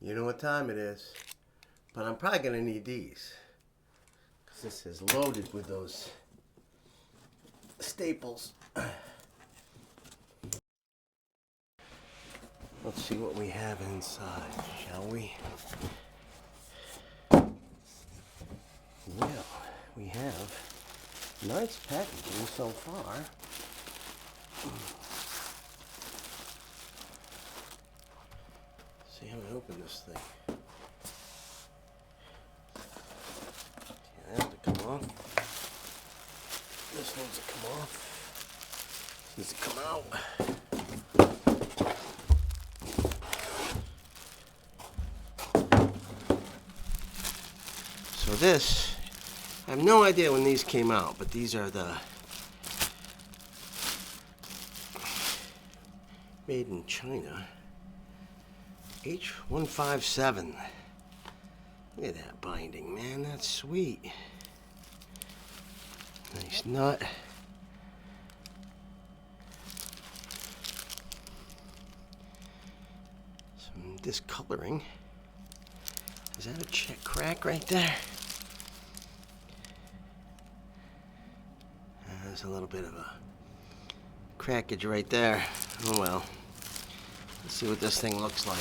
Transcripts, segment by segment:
You know what time it is. But I'm probably going to need these. Because this is loaded with those staples. Let's see what we have inside, shall we? Well, we have nice packaging so far. See how I open this thing. That has to come off. This needs to come off. This needs to come out. So this, I have no idea when these came out, but these are the made in China H157. Look at that binding, man. That's sweet. Nice nut. Some discoloring. Is that a check crack right there? There's a little bit of a crackage right there. Oh well. Let's see what this thing looks like.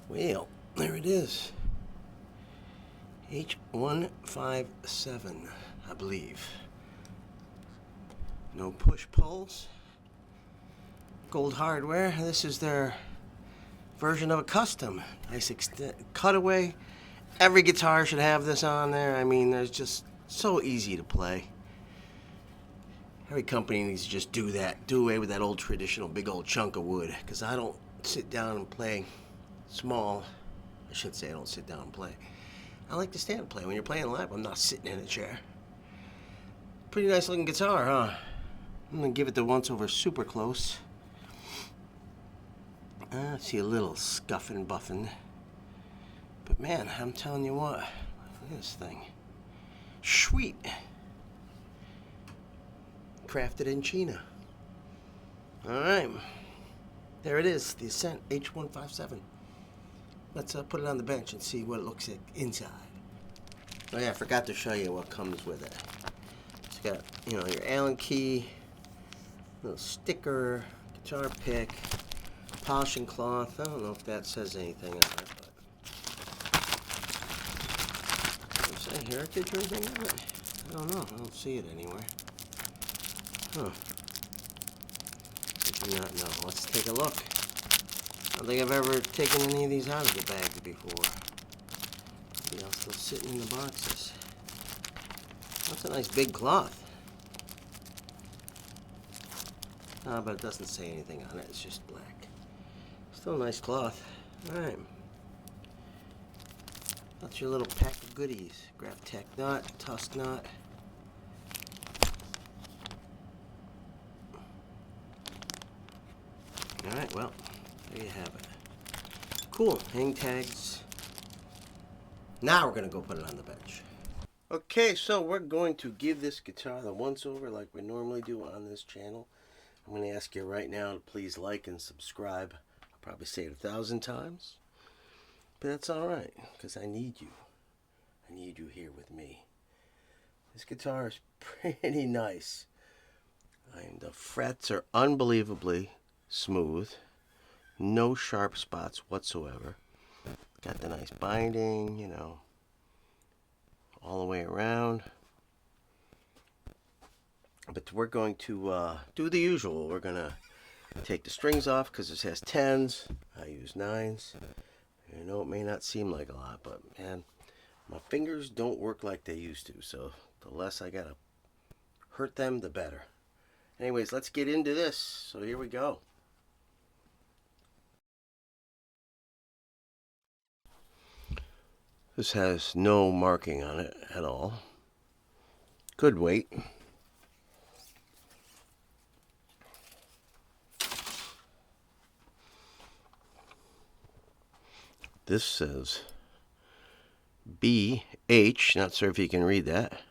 Well, there it is. H157, I believe. No push pulls. Gold hardware. This is their version of a custom. Nice cutaway. Every guitar should have this on there. I mean, there's just so easy to play. Every company needs to just do that. Do away with that old traditional big old chunk of wood. Because I don't sit down and play small. I should say I don't sit down and play. I like to stand and play. When you're playing live, I'm not sitting in a chair. Pretty nice looking guitar, huh? I'm going to give it the once over super close. I see a little scuffing buffing. But man, I'm telling you what. Look at this thing. Sweet. Crafted in China. Alright. There it is. The Ascent H157. Let's put it on the bench and see what it looks like inside. Oh yeah, I forgot to show you what comes with it. It's got, you know, your Allen key, little sticker, guitar pick, polishing cloth. I don't know if that says anything on it, but does it say heritage or anything on it? I don't know. I don't see it anywhere. Huh. I do not know. Let's take a look. I don't think I've ever taken any of these out of the bags before. Maybe I'll still sitting in the boxes. That's a nice big cloth. But it doesn't say anything on it. It's just black. Still a nice cloth. Alright. That's your little pack of goodies. Graph-Tech nut, tusk nut. Alright, well, there you have it. Cool. Hang tags. Now we're going to go put it on the bench. Okay, so we're going to give this guitar the once over like we normally do on this channel. I'm going to ask you right now to please like and subscribe. I'll probably say it 1,000 times. But that's alright, because I need you. I need you here with me. This guitar is pretty nice. The frets are unbelievably smooth. No sharp spots whatsoever. Got the nice binding, you know, all the way around. But we're going to do the usual. We're going to take the strings off because this has 10s. I use 9s. I know it may not seem like a lot, but man, my fingers don't work like they used to. So the less I got to hurt them, the better. Anyways, let's get into this. So here we go. This has no marking on it at all. Good weight. This says BH, not sure if you can read that.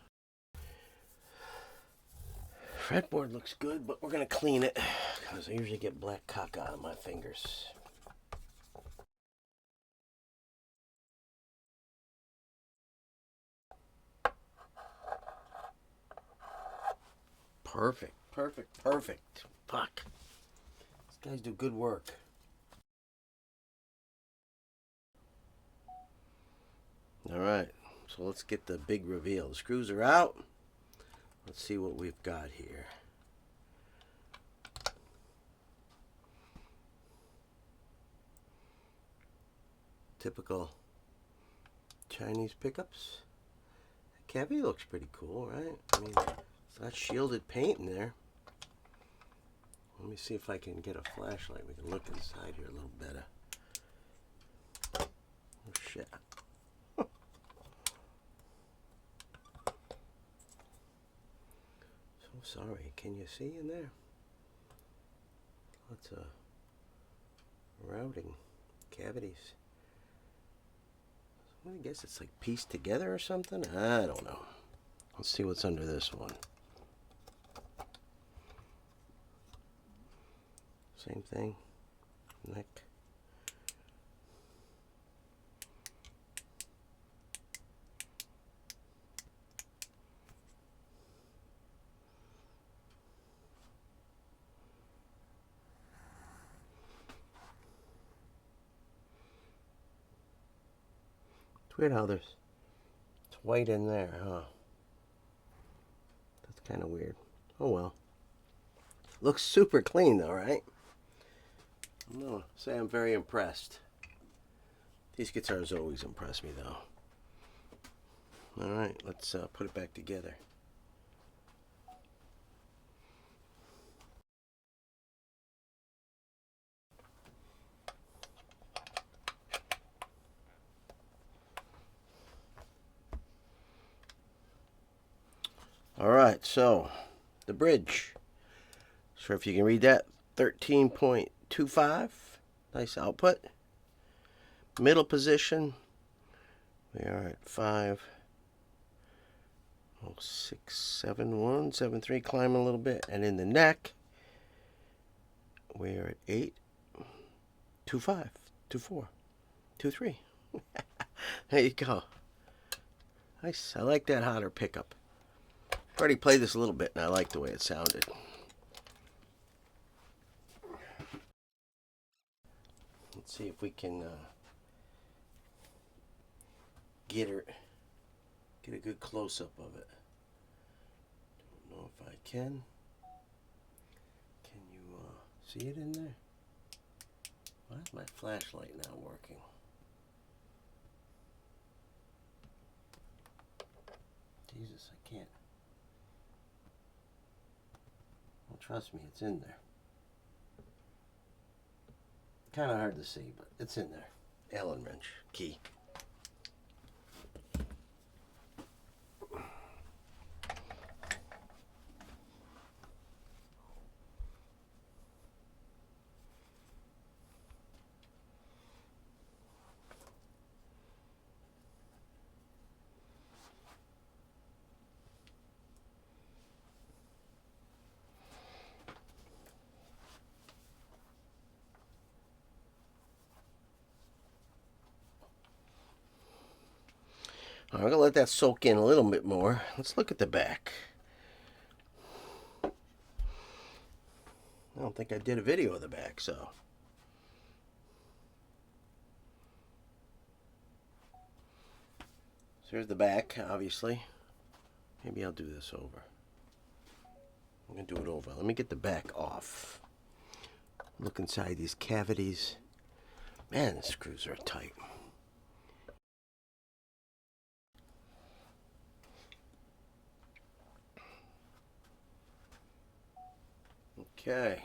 Fretboard looks good, but we're going to clean it because I usually get black caca on my fingers. Perfect, perfect, perfect. Fuck. These guys do good work. Alright, so let's get the big reveal. The screws are out. Let's see what we've got here. Typical Chinese pickups. The cavity looks pretty cool, right? I mean, it's not shielded paint in there. Let me see if I can get a flashlight. We can look inside here a little better. Oh shit. So sorry. Can you see in there? Lots of routing cavities. I guess it's like pieced together or something. I don't know. Let's see what's under this one. Same thing. Neck. It's weird how it's white in there, huh? That's kind of weird. Oh well. Looks super clean though, right? I'm gonna say I'm very impressed. These guitars always impress me though. Alright, let's put it back together. Alright, so the bridge. Sure if you can read that. 13.25. Nice output. Middle position. We are at 5. Oh, 6, 7, 1, 7, 3. Climbing a little bit. And in the neck, we are at 8, 2, 5, 2, 4, 2, 3. There you go. Nice. I like that hotter pickup. I've already played this a little bit and I like the way it sounded. Let's see if we can get a good close-up of it. Don't know if I can. Can you see it in there? Why is my flashlight not working? Jesus, I can't. Well, trust me, it's in there. Kind of hard to see, but it's in there. Allen wrench, key. I'm going to let that soak in a little bit more. Let's look at the back. I don't think I did a video of the back, so. So here's the back, obviously. Maybe I'll do this over. I'm going to do it over. Let me get the back off. Look inside these cavities. Man, the screws are tight. Okay.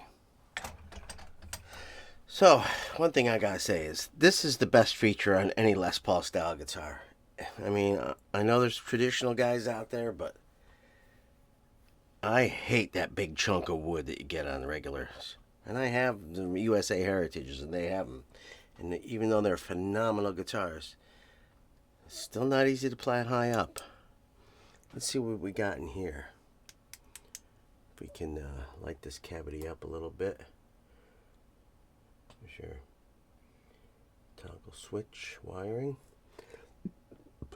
So, one thing I gotta say is, this is the best feature on any Les Paul style guitar. I mean, I know there's traditional guys out there, but I hate that big chunk of wood that you get on the regulars. And I have the USA Heritages, and they have them. And even though they're phenomenal guitars, it's still not easy to play high up. Let's see what we got in here. If we can light this cavity up a little bit. There's your toggle switch wiring.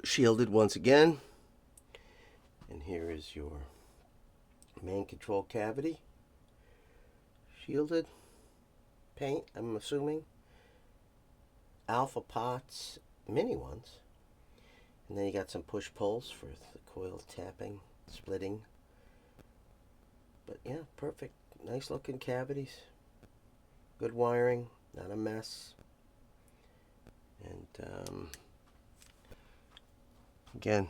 Shielded once again. And here is your main control cavity. Shielded. Paint, I'm assuming. Alpha pots, mini ones. And then you got some push pulls for the coil tapping, splitting. But yeah, perfect. Nice looking cavities. Good wiring, not a mess. And again,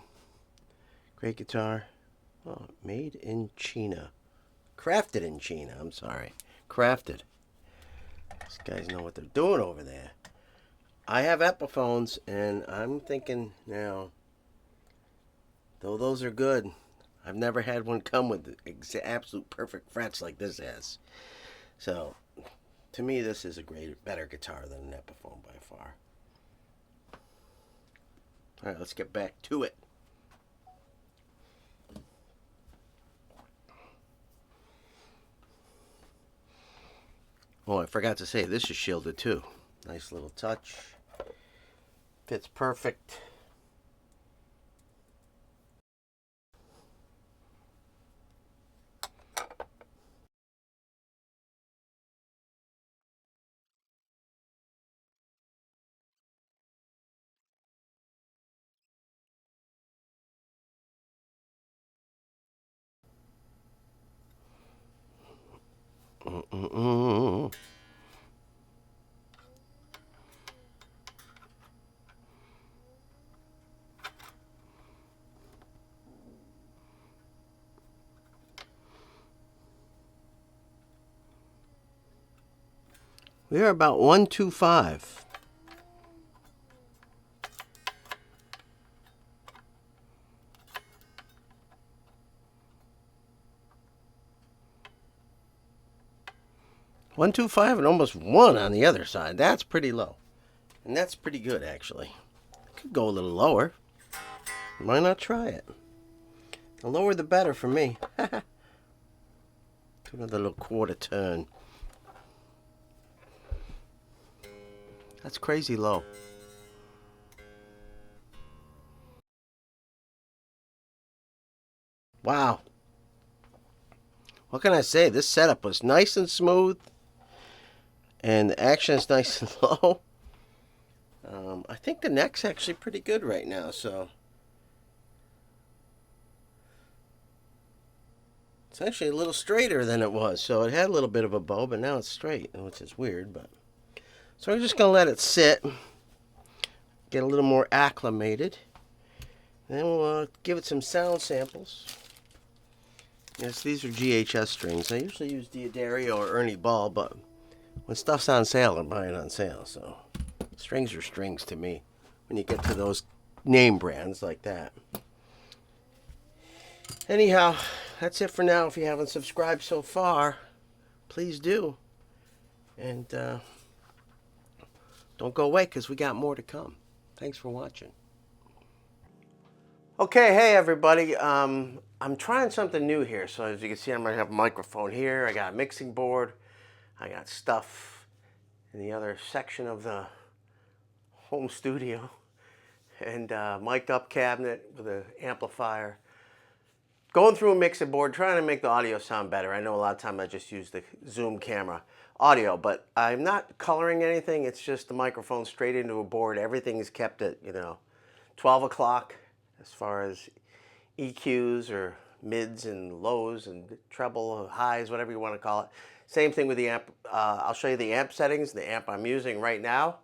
great guitar. Oh, made in China. Crafted in China, I'm sorry. Crafted. These guys know what they're doing over there. I have Epiphones, and I'm thinking now, though those are good, I've never had one come with absolute perfect frets like this has. So, to me, this is a better guitar than an Epiphone by far. All right, let's get back to it. Oh, I forgot to say, this is shielded too. Nice little touch. Fits perfect. We are about 125. One, 2, 5, and almost 1 on the other side. That's pretty low. And that's pretty good, actually. Could go a little lower. Why not try it? The lower the better for me. Do another little quarter turn. That's crazy low. Wow. What can I say? This setup was nice and smooth. And the action is nice and low. I think the neck's actually pretty good right now, so. It's actually a little straighter than it was. So it had a little bit of a bow, but now it's straight, which is weird, but. So I'm just going to let it sit, get a little more acclimated. Then we'll give it some sound samples. Yes, these are GHS strings. I usually use D'Addario or Ernie Ball, but when stuff's on sale, I'm buying on sale. So strings are strings to me when you get to those name brands like that. Anyhow, that's it for now. If you haven't subscribed so far, please do. And don't go away because we got more to come. Thanks for watching. Okay, hey everybody. I'm trying something new here. So as you can see, I'm going to have a microphone here. I got a mixing board. I got stuff in the other section of the home studio. And mic'd up cabinet with an amplifier. Going through a mixing board, trying to make the audio sound better. I know a lot of time I just use the Zoom camera audio, but I'm not coloring anything. It's just the microphone straight into a board. Everything is kept at, 12 o'clock as far as EQs or mids and lows and treble or highs, whatever you want to call it. Same thing with the amp. I'll show you the amp settings, the amp I'm using right now.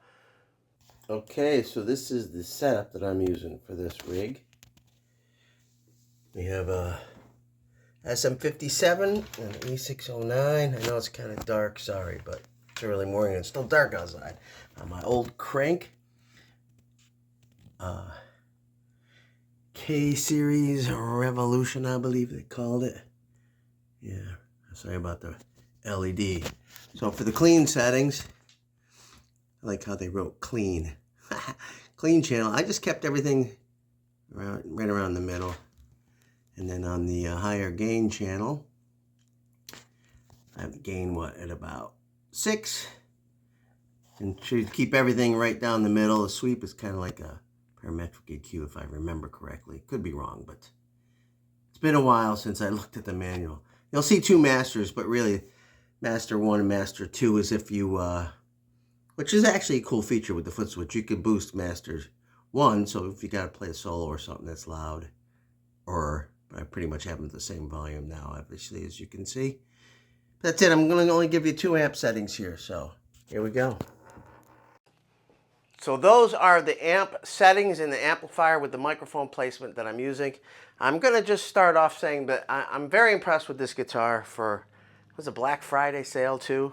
Okay, so this is the setup that I'm using for this rig. We have a SM57 and E609. I know it's kind of dark, sorry, but it's early morning and it's still dark outside. My old crank, K-Series Revolution, I believe they called it. Yeah, sorry about the LED. So for the clean settings, I like how they wrote clean. Clean channel, I just kept everything right around the middle. And then on the higher gain channel, I have the gain, at about 6. And to keep everything right down the middle, the sweep is kind of like a parametric EQ, if I remember correctly. Could be wrong, but it's been a while since I looked at the manual. You'll see 2 masters, but really master 1 and master 2 is if you, which is actually a cool feature with the foot switch. You can boost master 1, so if you got to play a solo or something that's loud, or I pretty much have them at the same volume now, obviously, as you can see. That's it. I'm going to only give you 2 amp settings here, so here we go. So those are the amp settings in the amplifier with the microphone placement that I'm using. I'm going to just start off saying that I'm very impressed with this guitar for, it was a Black Friday sale too.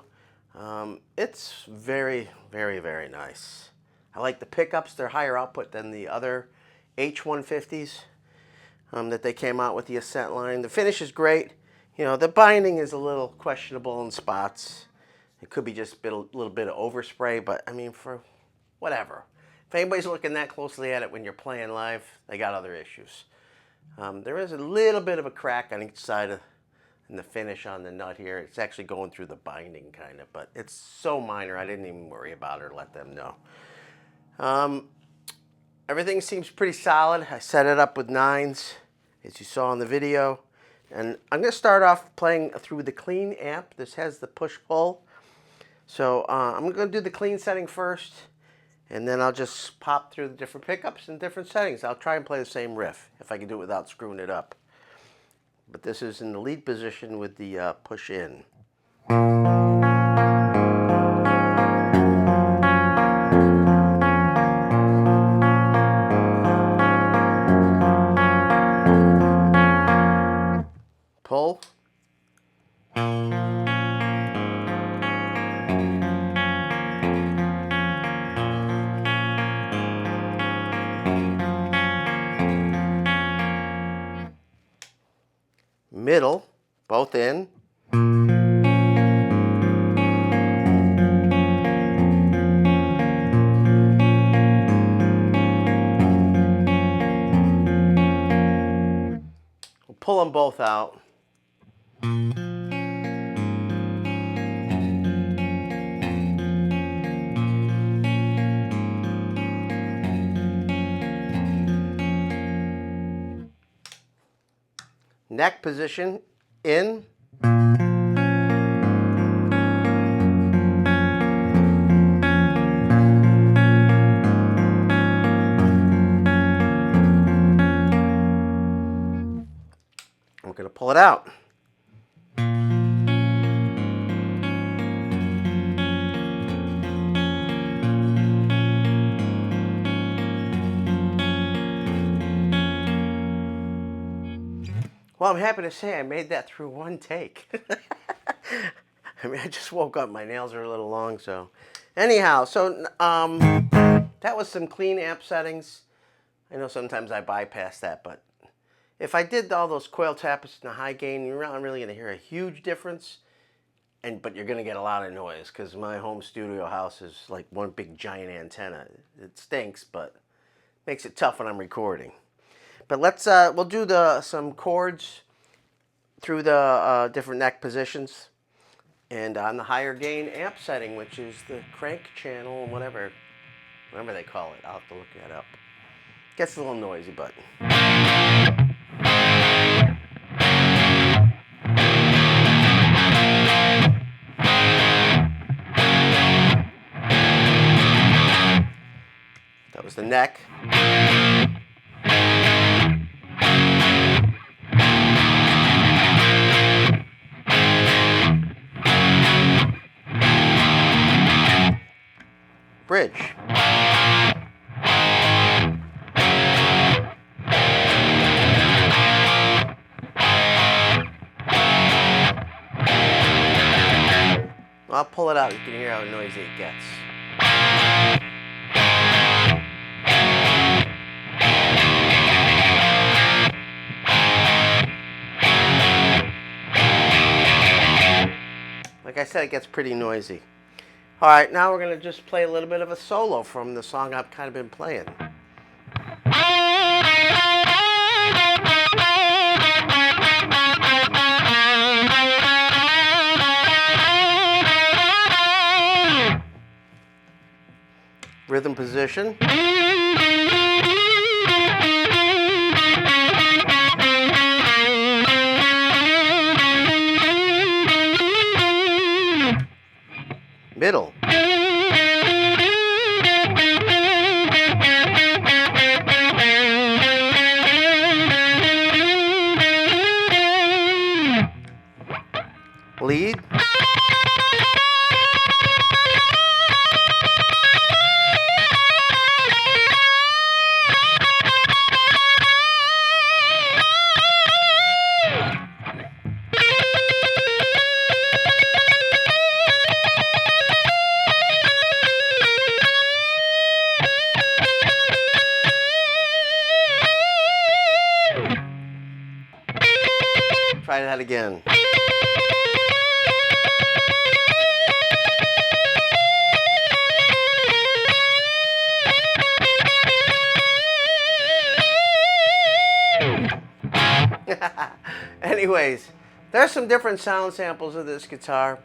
It's very, very, very nice. I like the pickups. They're higher output than the other H150s that they came out with the Ascent line. The finish is great. You know, the binding is a little questionable in spots. It could be just a little bit of overspray, but I mean, for whatever. If anybody's looking that closely at it when you're playing live, they got other issues. There is a little bit of a crack on each side in the finish on the nut here. It's actually going through the binding kind of, but it's so minor I didn't even worry about it or let them know. Everything seems pretty solid. I set it up with 9s, as you saw in the video. And I'm going to start off playing through the clean amp. This has the push-pull. So I'm going to do the clean setting first. And then I'll just pop through the different pickups and different settings. I'll try and play the same riff if I can do it without screwing it up. But this is in the lead position with the push in. Pull. Middle, both in. We'll pull them both out. Neck position, in. I'm going to pull it out. Well, I'm happy to say I made that through one take. I mean, I just woke up. My nails are a little long, so. Anyhow, so that was some clean amp settings. I know sometimes I bypass that, but if I did all those coil tappets in the high gain, you're not really going to hear a huge difference. But you're going to get a lot of noise because my home studio house is like one big giant antenna. It stinks, but makes it tough when I'm recording. But let's we'll do some chords through the different neck positions, and on the higher gain amp setting, which is the crank channel, whatever they call it. I'll have to look that up. Gets a little noisy, but. That was the neck. Bridge. I'll pull it out. You can hear how noisy it gets. Like I said, it gets pretty noisy. All right, now we're going to just play a little bit of a solo from the song I've kind of been playing. rhythm position. Middle. Lead. Try that again. Anyways, there's some different sound samples of this guitar.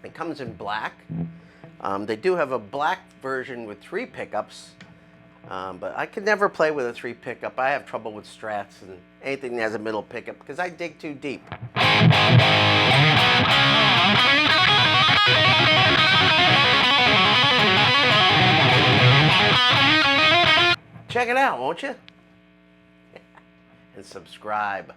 It comes in black. They do have a black version with 3 pickups, but I could never play with a 3 pickup. I have trouble with Strats and anything that has a middle pickup because I dig too deep. Check it out, won't you? And subscribe.